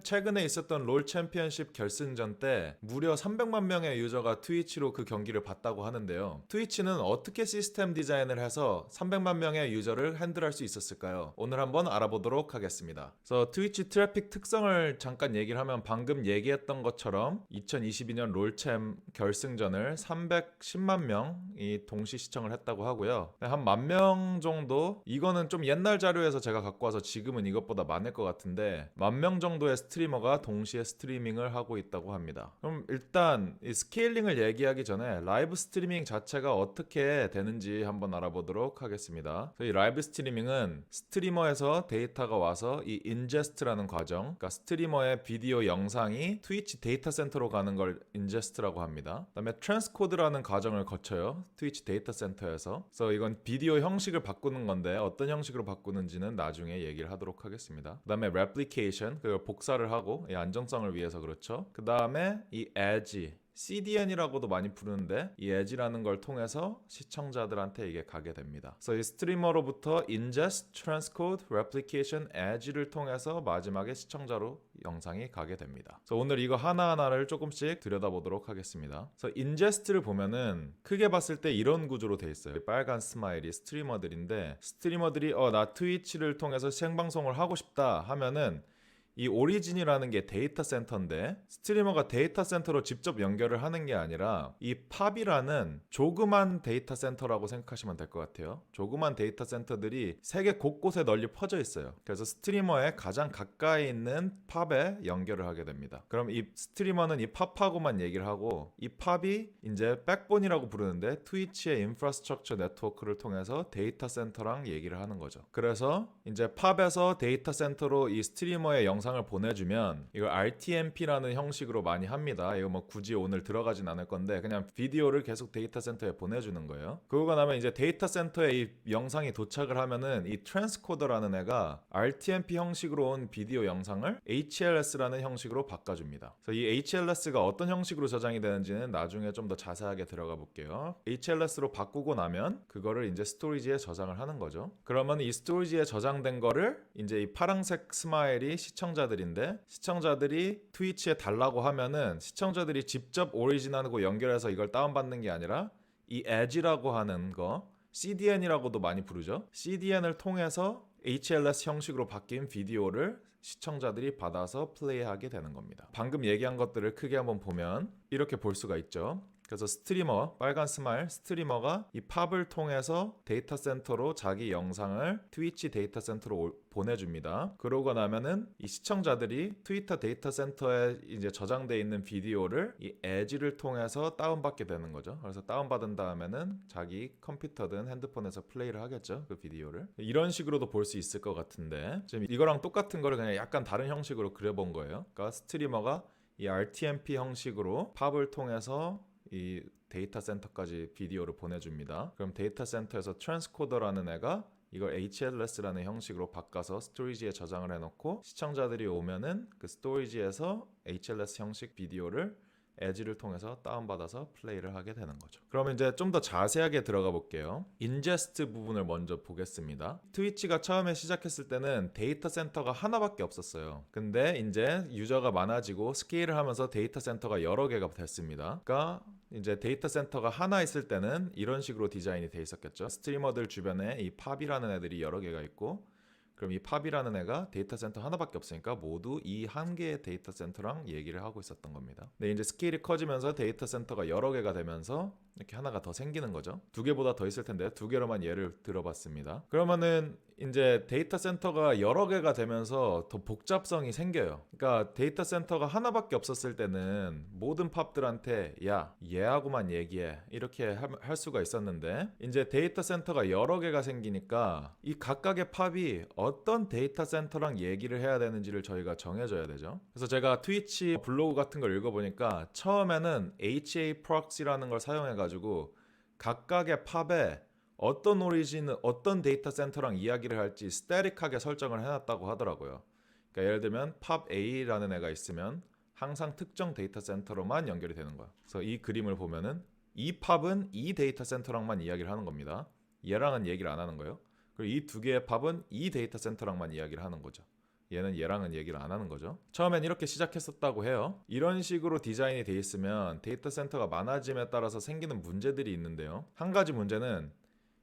최근에 있었던 롤 챔피언십 결승전 때 무려 300만 명의 유저가 트위치로 그 경기를 봤다고 하는데요. 트위치는 어떻게 시스템 디자인을 해서 300만 명의 유저를 핸들할 수 있었을까요? 오늘 한번 알아보도록 하겠습니다. 그래서 트위치 트래픽 특성을 잠깐 얘기를 하면 방금 얘기했던 것처럼 2022년 롤챔 결승전을 310만 명이 동시 시청을 했다고 하고요. 한 10,000명 정도? 이거는 좀 옛날 자료에서 제가 갖고 와서 지금은 이것보다 많을 것 같은데 10,000명 정도의 스트리머가 동시에 스트리밍을 하고 있다고 합니다. 그럼 일단 이 스케일링을 얘기하기 전에 라이브 스트리밍 자체가 어떻게 되는지 한번 알아보도록 하겠습니다. 이 라이브 스트리밍은 스트리머에서 데이터가 와서 이 인제스트라는 과정, 그러니까 스트리머의 비디오 영상이 트위치 데이터 센터로 가는 걸 인제스트라고 합니다. 그다음에 트랜스코드라는 과정을 거쳐요. 트위치 데이터 센터에서. 그래서 이건 비디오 형식을 바꾸는 건데 어떤 형식으로 바꾸는지는 나중에 얘기를 하도록 하겠습니다. 그다음에 replication, 그걸 복사를 하고 이 안정성을 위해서 그렇죠. 그다음에 이 edge, CDN이라고도 많이 부르는데 이 edge라는 걸 통해서 시청자들한테 이게 가게 됩니다. 그래서 이 스트리머로부터 ingest, transcode, replication, edge를 통해서 마지막에 시청자로 영상이 가게 됩니다. 그래서 오늘 이거 하나하나를 조금씩 들여다보도록 하겠습니다. 그래서 ingest를 보면은 크게 봤을 때 이런 구조로 돼 있어요. 빨간 스마일이 스트리머들인데 스트리머들이 나 트위치를 통해서 생방송을 하고 싶다 하면은 이 오리진이라는 게 데이터 센터인데 스트리머가 데이터 센터로 직접 연결을 하는 게 아니라 이 팝이라는 조그만 데이터 센터라고 생각하시면 될 것 같아요. 조그만 데이터 센터들이 세계 곳곳에 널리 퍼져 있어요. 그래서 스트리머의 가장 가까이 있는 팝에 연결을 하게 됩니다. 그럼 이 스트리머는 이 팝하고만 얘기를 하고 이 팝이 이제 백본이라고 부르는데 트위치의 인프라스트럭처 네트워크를 통해서 데이터 센터랑 얘기를 하는 거죠. 그래서 이제 팝에서 데이터 센터로 이 스트리머의 영상을 보내주면 이걸 RTMP라는 형식으로 많이 합니다. 이거 뭐 굳이 오늘 들어가진 않을 건데 그냥 비디오를 계속 데이터 센터에 보내주는 거예요. 그러고 나면 이제 데이터 센터에 이 영상이 도착을 하면은 이 트랜스코더라는 애가 RTMP 형식으로 온 비디오 영상을 HLS라는 형식으로 바꿔줍니다. 그래서 이 HLS가 어떤 형식으로 저장이 되는지는 나중에 좀 더 자세하게 들어가 볼게요. HLS로 바꾸고 나면 그거를 이제 스토리지에 저장을 하는 거죠. 그러면 이 스토리지에 저장된 거를 이제 이 파란색 스마일이 시청자들이 트위치에 달라고 하면은 시청자들이 직접 오리지널하고 연결해서 이걸 다운받는 게 아니라 이 edge라고 하는 거, CDN이라고도 많이 부르죠. CDN을 통해서 HLS 형식으로 바뀐 비디오를 시청자들이 받아서 플레이하게 되는 겁니다. 방금 얘기한 것들을 크게 한번 보면 이렇게 볼 수가 있죠. 그래서 스트리머, 빨간 스마일 스트리머가 이 팝을 통해서 데이터 센터로 자기 영상을 트위치 데이터 센터로 보내줍니다. 그러고 나면은 이 시청자들이 트위터 데이터 센터에 이제 저장돼 있는 비디오를 이 edge를 통해서 다운받게 되는 거죠. 그래서 다운받은 다음에는 자기 컴퓨터든 핸드폰에서 플레이를 하겠죠. 그 비디오를. 이런 식으로도 볼 수 있을 것 같은데 지금 이거랑 똑같은 거를 그냥 약간 다른 형식으로 그려본 거예요. 그러니까 스트리머가 이 RTMP 형식으로 팝을 통해서 이 데이터 센터까지 비디오를 보내줍니다. 그럼 데이터 센터에서 트랜스코더라는 애가 이걸 HLS라는 형식으로 바꿔서 스토리지에 저장을 해놓고 시청자들이 오면은 그 스토리지에서 HLS 형식 비디오를 edge를 통해서 다운받아서 플레이를 하게 되는 거죠. 그러면 이제 좀 더 자세하게 들어가 볼게요. 인제스트 부분을 먼저 보겠습니다. 트위치가 처음에 시작했을 때는 데이터 센터가 하나밖에 없었어요. 근데 이제 유저가 많아지고 스케일을 하면서 데이터 센터가 여러 개가 됐습니다. 그러니까 이제 데이터 센터가 하나 있을 때는 이런 식으로 디자인이 돼 있었겠죠. 스트리머들 주변에 이 팝이라는 애들이 여러 개가 있고 그럼 이 팝이라는 애가 데이터 센터 하나밖에 없으니까 모두 이 한 개의 데이터 센터랑 얘기를 하고 있었던 겁니다. 근데 이제 스케일이 커지면서 데이터 센터가 여러 개가 되면서 이렇게 하나가 더 생기는 거죠. 두 개보다 더 있을 텐데 두 개로만 예를 들어봤습니다. 그러면은 이제 데이터 센터가 여러 개가 되면서 더 복잡성이 생겨요. 그러니까 데이터 센터가 하나밖에 없었을 때는 모든 팝들한테 야, 얘하고만 얘기해 이렇게 할 수가 있었는데 이제 데이터 센터가 여러 개가 생기니까 이 각각의 팝이 어떤 데이터 센터랑 얘기를 해야 되는지를 저희가 정해줘야 되죠. 그래서 제가 트위치 블로그 같은 걸 읽어보니까 처음에는 HA proxy라는 걸 사용해가지고 각각의 팝에 어떤 오리진은 어떤 데이터 센터랑 이야기를 할지 스태틱하게 설정을 해놨다고 하더라고요. 그러니까 예를 들면 팝 A라는 애가 있으면 항상 특정 데이터 센터로만 연결이 되는 거야. 그래서 이 그림을 보면은 이 팝은 이 데이터 센터랑만 이야기를 하는 겁니다. 얘랑은 얘기를 안 하는 거예요. 그리고 이 두 개의 팝은 이 데이터 센터랑만 이야기를 하는 거죠. 얘는 얘랑은 얘기를 안 하는 거죠. 처음엔 이렇게 시작했었다고 해요. 이런 식으로 디자인이 돼 있으면 데이터 센터가 많아짐에 따라서 생기는 문제들이 있는데요. 한 가지 문제는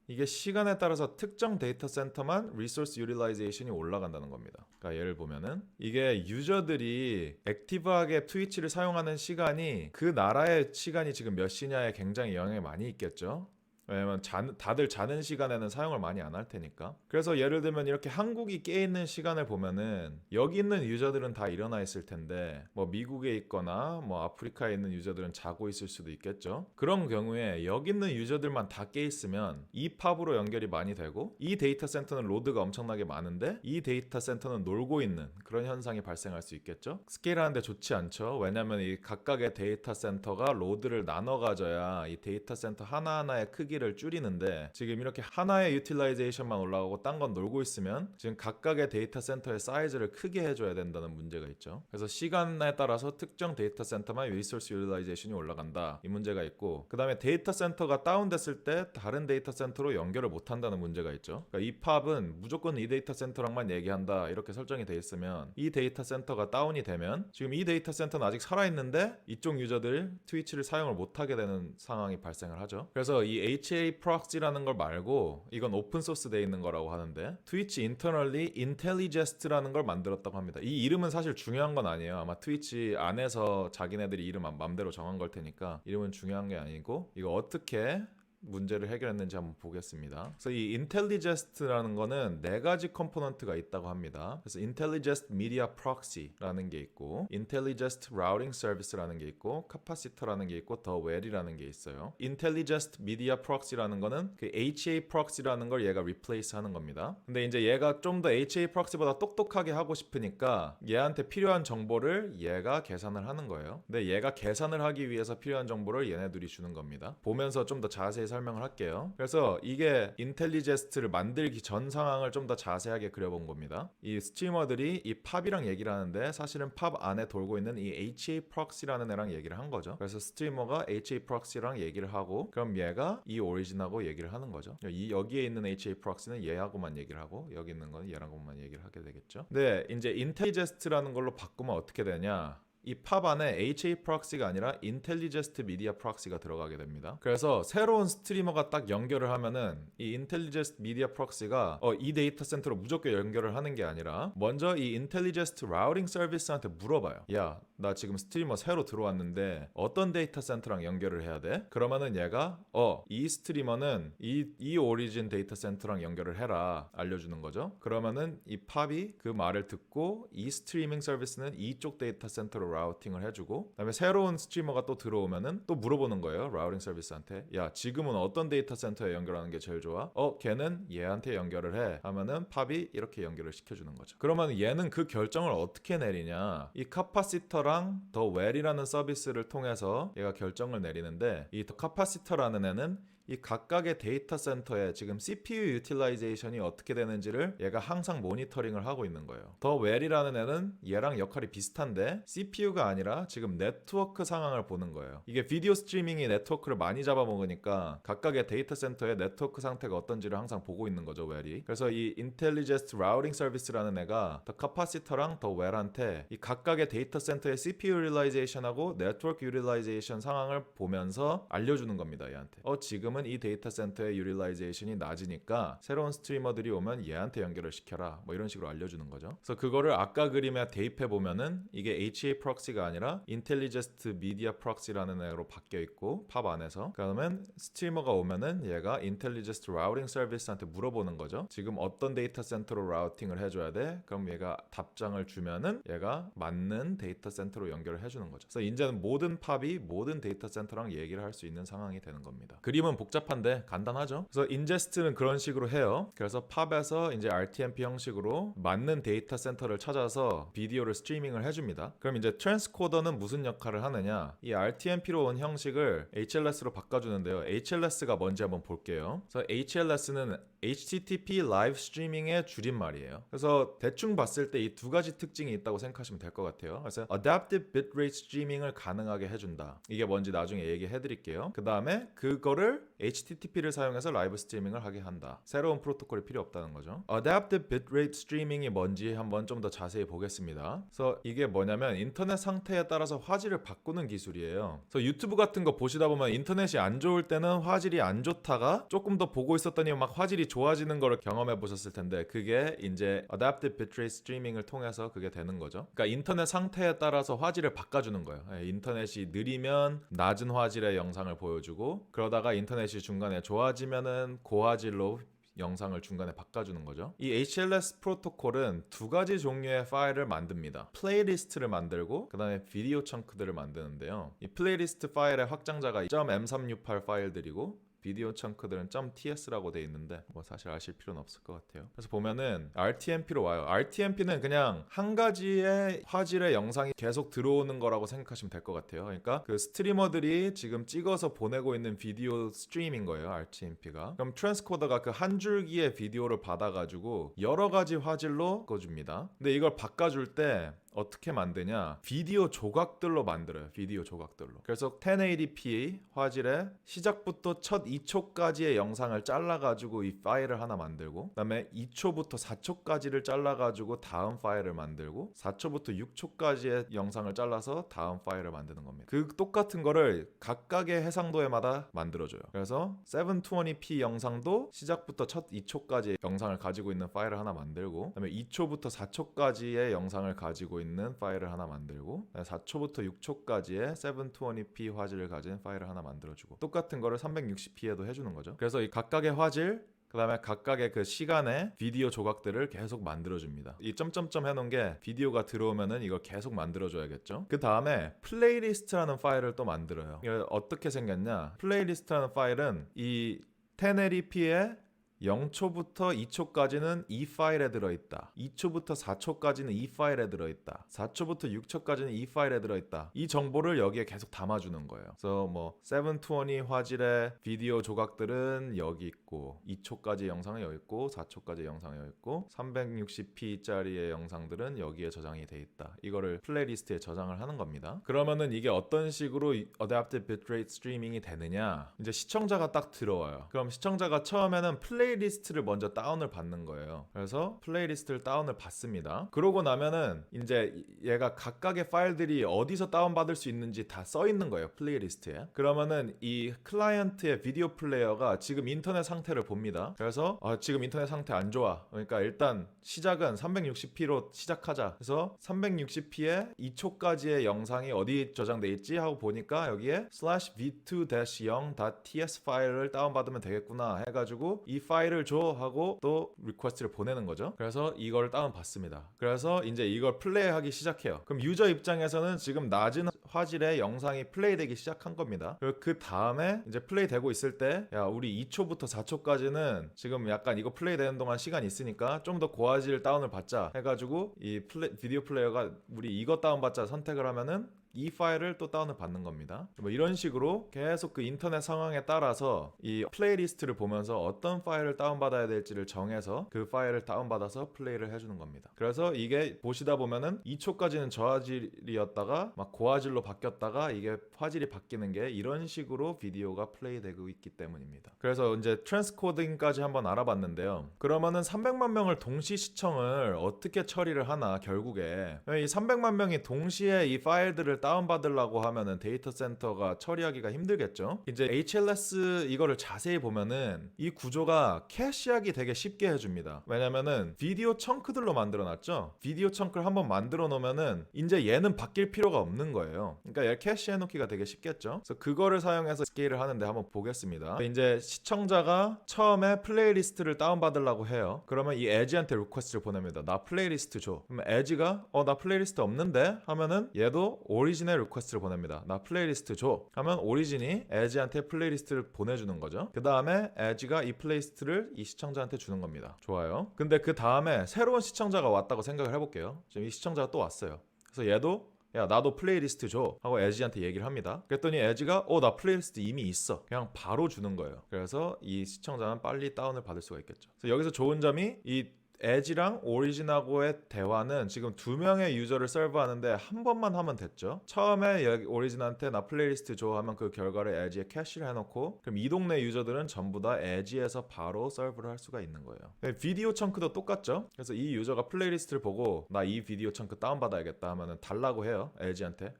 이게 시간에 따라서 특정 데이터 센터만 리소스 유틸라이제이션이 올라간다는 겁니다. 그러니까 예를 보면은 이게 유저들이 액티브하게 트위치를 사용하는 시간이 그 나라의 시간이 지금 몇 시냐에 굉장히 영향이 많이 있겠죠. 왜냐면 다들 자는 시간에는 사용을 많이 안 할 테니까. 그래서 예를 들면 이렇게 한국이 깨 있는 시간을 보면은 여기 있는 유저들은 다 일어나 있을 텐데 뭐 미국에 있거나 뭐 아프리카에 있는 유저들은 자고 있을 수도 있겠죠. 그런 경우에 여기 있는 유저들만 다 깨 있으면 이 팝으로 연결이 많이 되고 이 데이터 센터는 로드가 엄청나게 많은데 이 데이터 센터는 놀고 있는 그런 현상이 발생할 수 있겠죠. 스케일하는데 좋지 않죠. 왜냐면 이 각각의 데이터 센터가 로드를 나눠 가져야 이 데이터 센터 하나하나의 크기 를 줄이는데 지금 이렇게 하나의 유틸라이제이션만 올라가고 딴 건 놀고 있으면 지금 각각의 데이터 센터의 사이즈를 크게 해줘야 된다는 문제가 있죠. 그래서 시간에 따라서 특정 데이터 센터만 리소스 유틸라이제이션이 올라간다 이 문제가 있고, 그 다음에 데이터 센터가 다운됐을 때 다른 데이터 센터로 연결을 못한다는 문제가 있죠. 그러니까 이 팝은 무조건 이 데이터 센터랑만 얘기한다 이렇게 설정이 돼 있으면 이 데이터 센터가 다운이 되면 지금 이 데이터 센터는 아직 살아있는데 이쪽 유저들 트위치를 사용을 못하게 되는 상황이 발생을 하죠. 그래서 이 HA proxy라는 걸 말고 이건 오픈 소스 돼 있는 거라고 하는데 트위치 인터널리 인텔리제스트라는 걸 만들었다고 합니다. 이 이름은 사실 중요한 건 아니에요. 아마 트위치 안에서 자기네들이 이름 맘대로 정한 걸 테니까 이름은 중요한 게 아니고 이거 어떻게 문제를 해결했는지 한번 보겠습니다. 그래서 이 IntelliJest라는 거는 네 가지 컴포넌트가 있다고 합니다. 그래서 IntelliJest Media Proxy라는 게 있고 IntelliJest Routing Service라는 게 있고 Capacitor라는 게 있고 The Well이라는 게 있어요. IntelliJest Media Proxy라는 거는 그 HA Proxy라는 걸 얘가 replace 하는 겁니다. 근데 이제 얘가 좀 더 HA Proxy보다 똑똑하게 하고 싶으니까 얘한테 필요한 정보를 얘가 계산을 하는 거예요. 근데 얘가 계산을 하기 위해서 필요한 정보를 얘네들이 주는 겁니다. 보면서 좀 더 자세히 설명을 할게요. 그래서 이게 인텔리제스트를 만들기 전 상황을 좀 더 자세하게 그려본 겁니다. 이 스트리머들이 이 팝이랑 얘기를 하는데 사실은 팝 안에 돌고 있는 이 HA proxy라는 애랑 얘기를 한 거죠. 그래서 스트리머가 HA proxy랑 얘기를 하고 그럼 얘가 이 오리진하고 얘기를 하는 거죠. 여기에 있는 HA proxy는 얘하고만 얘기를 하고 여기 있는 건 얘랑만 얘기를 하게 되겠죠. 근데 이제 인텔리제스트라는 걸로 바꾸면 어떻게 되냐? 이 팝 안에 HA proxy가 아니라 IntelliJest Media Proxy가 들어가게 됩니다. 그래서 새로운 스트리머가 딱 연결을 하면은 이 IntelliJest Media Proxy가 이 데이터 센터로 무조건 연결을 하는 게 아니라 먼저 이 IntelliJest Routing Service한테 물어봐요. 야, 나 지금 스트리머 새로 들어왔는데 어떤 데이터 센터랑 연결을 해야 돼? 그러면은 얘가 이 스트리머는 이 오리진 데이터 센터랑 연결을 해라 알려주는 거죠. 그러면은 이 팝이 그 말을 듣고 이 스트리밍 서비스는 이쪽 데이터 센터로 라우팅을 해주고 그다음에 새로운 스트리머가 또 들어오면은 또 물어보는 거예요. 라우팅 서비스한테 야 지금은 어떤 데이터 센터에 연결하는 게 제일 좋아? 걔는 얘한테 연결을 해 하면은 팝이 이렇게 연결을 시켜주는 거죠. 그러면 얘는 그 결정을 어떻게 내리냐? 이 카파시터랑 더 웰이라는 서비스를 통해서 얘가 결정을 내리는데 이 더 카파시터라는 애는 이 각각의 데이터 센터에 지금 CPU 유틸라이제이션이 어떻게 되는지를 얘가 항상 모니터링을 하고 있는 거예요. 더 웰이라는 애는 얘랑 역할이 비슷한데 CPU가 아니라 지금 네트워크 상황을 보는 거예요. 이게 비디오 스트리밍이 네트워크를 많이 잡아먹으니까 각각의 데이터 센터의 네트워크 상태가 어떤지를 항상 보고 있는 거죠, 웰이. 그래서 이 IntelliJest Routing Service라는 애가 더 카파시터랑 더 웰한테 이 각각의 데이터 센터의 CPU 유틸라이제이션하고 네트워크 유틸라이제이션 상황을 보면서 알려주는 겁니다, 얘한테. 지금 이 데이터 센터의 유틸라이제이션이 낮으니까 새로운 스트리머들이 오면 얘한테 연결을 시켜라 뭐 이런 식으로 알려주는 거죠. 그래서 그거를 아까 그림에 대입해 보면은 이게 HA proxy가 아니라 IntelliJest Media Proxy라는 애로 바뀌어 있고 팝 안에서 그러면 스트리머가 오면은 얘가 IntelliJest Routing Service한테 물어보는 거죠. 지금 어떤 데이터 센터로 라우팅을 해줘야 돼? 그럼 얘가 답장을 주면은 얘가 맞는 데이터 센터로 연결을 해주는 거죠. 그래서 이제는 모든 팝이 모든 데이터 센터랑 얘기를 할 수 있는 상황이 되는 겁니다. 그림은 복잡한데 간단하죠. 그래서 인제스트는 그런 식으로 해요. 그래서 팝에서 이제 RTMP 형식으로 맞는 데이터 센터를 찾아서 비디오를 스트리밍을 해줍니다. 그럼 이제 트랜스코더는 무슨 역할을 하느냐? 이 RTMP로 온 형식을 HLS로 바꿔주는데요. HLS가 뭔지 한번 볼게요. 그래서 HLS는 HTTP 라이브 스트리밍의 줄임말이에요. 그래서 대충 봤을 때 이 두 가지 특징이 있다고 생각하시면 될 것 같아요. 그래서 Adaptive Bitrate 스트리밍을 가능하게 해준다. 이게 뭔지 나중에 얘기해 드릴게요. 그 다음에 그거를 HTTP를 사용해서 라이브 스트리밍을 하게 한다. 새로운 프로토콜이 필요 없다는 거죠. Adaptive Bitrate Streaming이 뭔지 한번 좀 더 자세히 보겠습니다. 그래서 이게 뭐냐면 인터넷 상태에 따라서 화질을 바꾸는 기술이에요. 그래서 유튜브 같은 거 보시다 보면 인터넷이 안 좋을 때는 화질이 안 좋다가 조금 더 보고 있었더니 막 화질이 좋아지는 거를 경험해 보셨을 텐데 그게 이제 Adaptive Bitrate Streaming을 통해서 그게 되는 거죠. 그러니까 인터넷 상태에 따라서 화질을 바꿔주는 거예요. 인터넷이 느리면 낮은 화질의 영상을 보여주고 그러다가 인터넷이 중간에 좋아지면은 고화질로 영상을 중간에 바꿔주는 거죠. 이 HLS 프로토콜은 두 가지 종류의 파일을 만듭니다. 플레이리스트를 만들고 그 다음에 비디오 청크들을 만드는데요. 이 플레이리스트 파일의 확장자가 .m368 파일들이고 비디오 청크들은 .ts라고 돼 있는데 뭐 사실 아실 필요는 없을 것 같아요. 그래서 보면은 RTMP로 와요. RTMP는 그냥 한 가지의 화질의 영상이 계속 들어오는 거라고 생각하시면 될 것 같아요. 그러니까 그 스트리머들이 지금 찍어서 보내고 있는 비디오 스트림인 거예요. RTMP가. 그럼 트랜스코더가 그 한 줄기의 비디오를 받아가지고 여러 가지 화질로 바꿔줍니다. 근데 이걸 바꿔줄 때 어떻게 만드냐? 비디오 조각들로 만들어요. 비디오 조각들로. 그래서 1080p 화질에 시작부터 첫 2초까지의 영상을 잘라가지고 이 파일을 하나 만들고, 그 다음에 2초부터 4초까지를 잘라가지고 다음 파일을 만들고, 4초부터 6초까지의 영상을 잘라서 다음 파일을 만드는 겁니다. 그 똑같은 거를 각각의 해상도에마다 만들어줘요. 그래서 720p 영상도 시작부터 첫 2초까지의 영상을 가지고 있는 파일을 하나 만들고, 그 다음에 2초부터 4초까지의 영상을 가지고 있는 파일을 하나 만들고 4초부터 6초까지의 720p 화질을 가진 파일을 하나 만들어주고 똑같은 거를 360p에도 해주는 거죠. 그래서 이 각각의 화질 그 다음에 각각의 그 시간에 비디오 조각들을 계속 만들어줍니다. 이 점점점 해놓은 게 비디오가 들어오면은 이걸 계속 만들어줘야겠죠. 그 다음에 플레이리스트라는 파일을 또 만들어요. 이게 어떻게 생겼냐? 플레이리스트라는 파일은 이 1080p에 0초부터 2초까지는 이 파일에 들어있다. 2초부터 4초까지는 이 파일에 들어있다. 4초부터 6초까지는 이 파일에 들어있다. 이 정보를 여기에 계속 담아주는 거예요. 그래서 뭐 720 화질의 비디오 조각들은 여기 있고 2초까지 영상은 여기 있고 4초까지 영상이 여기 있고 360p짜리의 영상들은 여기에 저장이 돼 있다. 이거를 플레이리스트에 저장을 하는 겁니다. 그러면은 이게 어떤 식으로 Adaptive Bitrate Streaming이 되느냐? 이제 시청자가 딱 들어와요. 그럼 시청자가 처음에는 플레이리스트를 먼저 다운을 받는 거예요. 그래서 플레이리스트를 다운을 받습니다. 그러고 나면은 이제 얘가 각각의 파일들이 어디서 다운받을 수 있는지 다 써 있는 거예요. 플레이리스트에. 그러면은 이 클라이언트의 비디오 플레이어가 지금 인터넷 상태를 봅니다. 그래서 지금 인터넷 상태 안 좋아. 그러니까 일단 시작은 360p로 시작하자. 그래서 360p에 2초까지의 영상이 어디 저장돼 있지 하고 보니까 여기에 /v2-0.ts 파일을 다운받으면 되겠구나 해가지고 이 파일을 줘 하고 또 리퀘스트를 보내는 거죠. 그래서 이걸 다운 받습니다. 그래서 이제 이걸 플레이하기 시작해요. 그럼 유저 입장에서는 지금 낮은 화질의 영상이 플레이되기 시작한 겁니다. 그리고 그 다음에 이제 플레이되고 있을 때 야 우리 2초부터 4초까지는 지금 약간 이거 플레이되는 동안 시간이 있으니까 좀 더 고화질 다운을 받자 해가지고 이 비디오 플레이어가 우리 이거 다운받자 선택을 하면은 이 파일을 또 다운을 받는 겁니다. 뭐 이런 식으로 계속 그 인터넷 상황에 따라서 이 플레이리스트를 보면서 어떤 파일을 다운받아야 될지를 정해서 그 파일을 다운받아서 플레이를 해주는 겁니다. 그래서 이게 보시다 보면은 2초까지는 저화질이었다가 막 고화질로 바뀌었다가 이게 화질이 바뀌는 게 이런 식으로 비디오가 플레이되고 있기 때문입니다. 그래서 이제 트랜스코딩까지 한번 알아봤는데요. 그러면은 300만 명을 동시 시청을 어떻게 처리를 하나 결국에 이 300만 명이 동시에 이 파일들을 다운받으려고 하면은 데이터 센터가 처리하기가 힘들겠죠. 이제 HLS 이거를 자세히 보면은 이 구조가 캐시하기 되게 쉽게 해줍니다. 왜냐면은 비디오 청크들로 만들어놨죠. 비디오 청크를 한번 만들어 놓으면은 이제 얘는 바뀔 필요가 없는 거예요. 그러니까 얘 캐시해 놓기가 되게 쉽겠죠. 그래서 그거를 사용해서 스케일을 하는데 한번 보겠습니다. 이제 시청자가 처음에 플레이리스트를 다운받으려고 해요. 그러면 이 에지한테 리퀘스트를 보냅니다. 나 플레이리스트 줘. 그러면 에지가 나 플레이리스트 없는데 하면은 얘도 오리진의 리퀘스트를 보냅니다. 나 플레이리스트 줘. 하면 오리진이 에지한테 플레이리스트를 보내주는 거죠. 그 다음에 에지가 이 플레이리스트를 이 시청자한테 주는 겁니다. 좋아요. 근데 그 다음에 새로운 시청자가 왔다고 생각을 해볼게요. 지금 이 시청자가 또 왔어요. 그래서 얘도 야 나도 플레이리스트 줘 하고 에지한테 얘기를 합니다. 그랬더니 에지가 나 플레이리스트 이미 있어. 그냥 바로 주는 거예요. 그래서 이 시청자는 빨리 다운을 받을 수가 있겠죠. 그래서 여기서 좋은 점이 이 에지랑 오리진하고의 대화는 지금 두 명의 유저를 서브하는데 한 번만 하면 됐죠. 처음에 여기 오리진한테 나 플레이리스트 줘 하면 그 결과를 에지에 캐시를 해놓고 그럼 이 동네 유저들은 전부 다 에지에서 바로 서브를 할 수가 있는 거예요. 비디오 청크도 똑같죠. 그래서 이 유저가 플레이리스트를 보고 나 이 비디오 청크 다운받아야겠다 하면은 달라고 해요. 에지한테.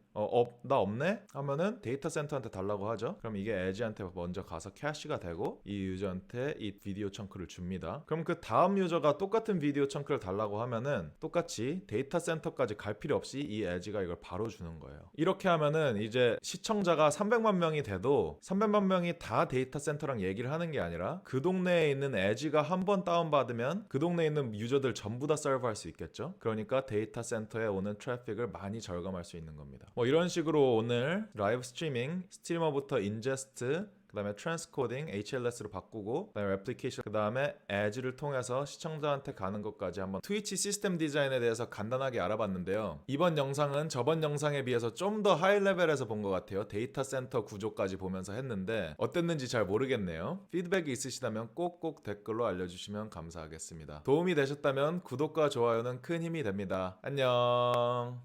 나 없네? 하면은 데이터 센터한테 달라고 하죠. 그럼 이게 에지한테 먼저 가서 캐시가 되고 이 유저한테 이 비디오 청크를 줍니다. 그럼 그 다음 유저가 똑같은 비디오 청크를 달라고 하면은 똑같이 데이터 센터까지 갈 필요 없이 이 에지가 이걸 바로 주는 거예요. 이렇게 하면은 이제 시청자가 300만 명이 돼도 300만 명이 다 데이터 센터랑 얘기를 하는 게 아니라 그 동네에 있는 에지가 한 번 다운받으면 그 동네에 있는 유저들 전부 다 서브할 수 있겠죠. 그러니까 데이터 센터에 오는 트래픽을 많이 절감할 수 있는 겁니다. 뭐 이런 식으로 오늘 라이브 스트리밍, 스트리머부터 인제스트, 그 다음에 트랜스코딩, HLS로 바꾸고, 그 다음에 애플리케이션, 그 다음에 에즈를 통해서 시청자한테 가는 것까지 한번 트위치 시스템 디자인에 대해서 간단하게 알아봤는데요. 이번 영상은 저번 영상에 비해서 좀 더 하이 레벨에서 본 것 같아요. 데이터 센터 구조까지 보면서 했는데 어땠는지 잘 모르겠네요. 피드백이 있으시다면 꼭꼭 댓글로 알려주시면 감사하겠습니다. 도움이 되셨다면 구독과 좋아요는 큰 힘이 됩니다. 안녕.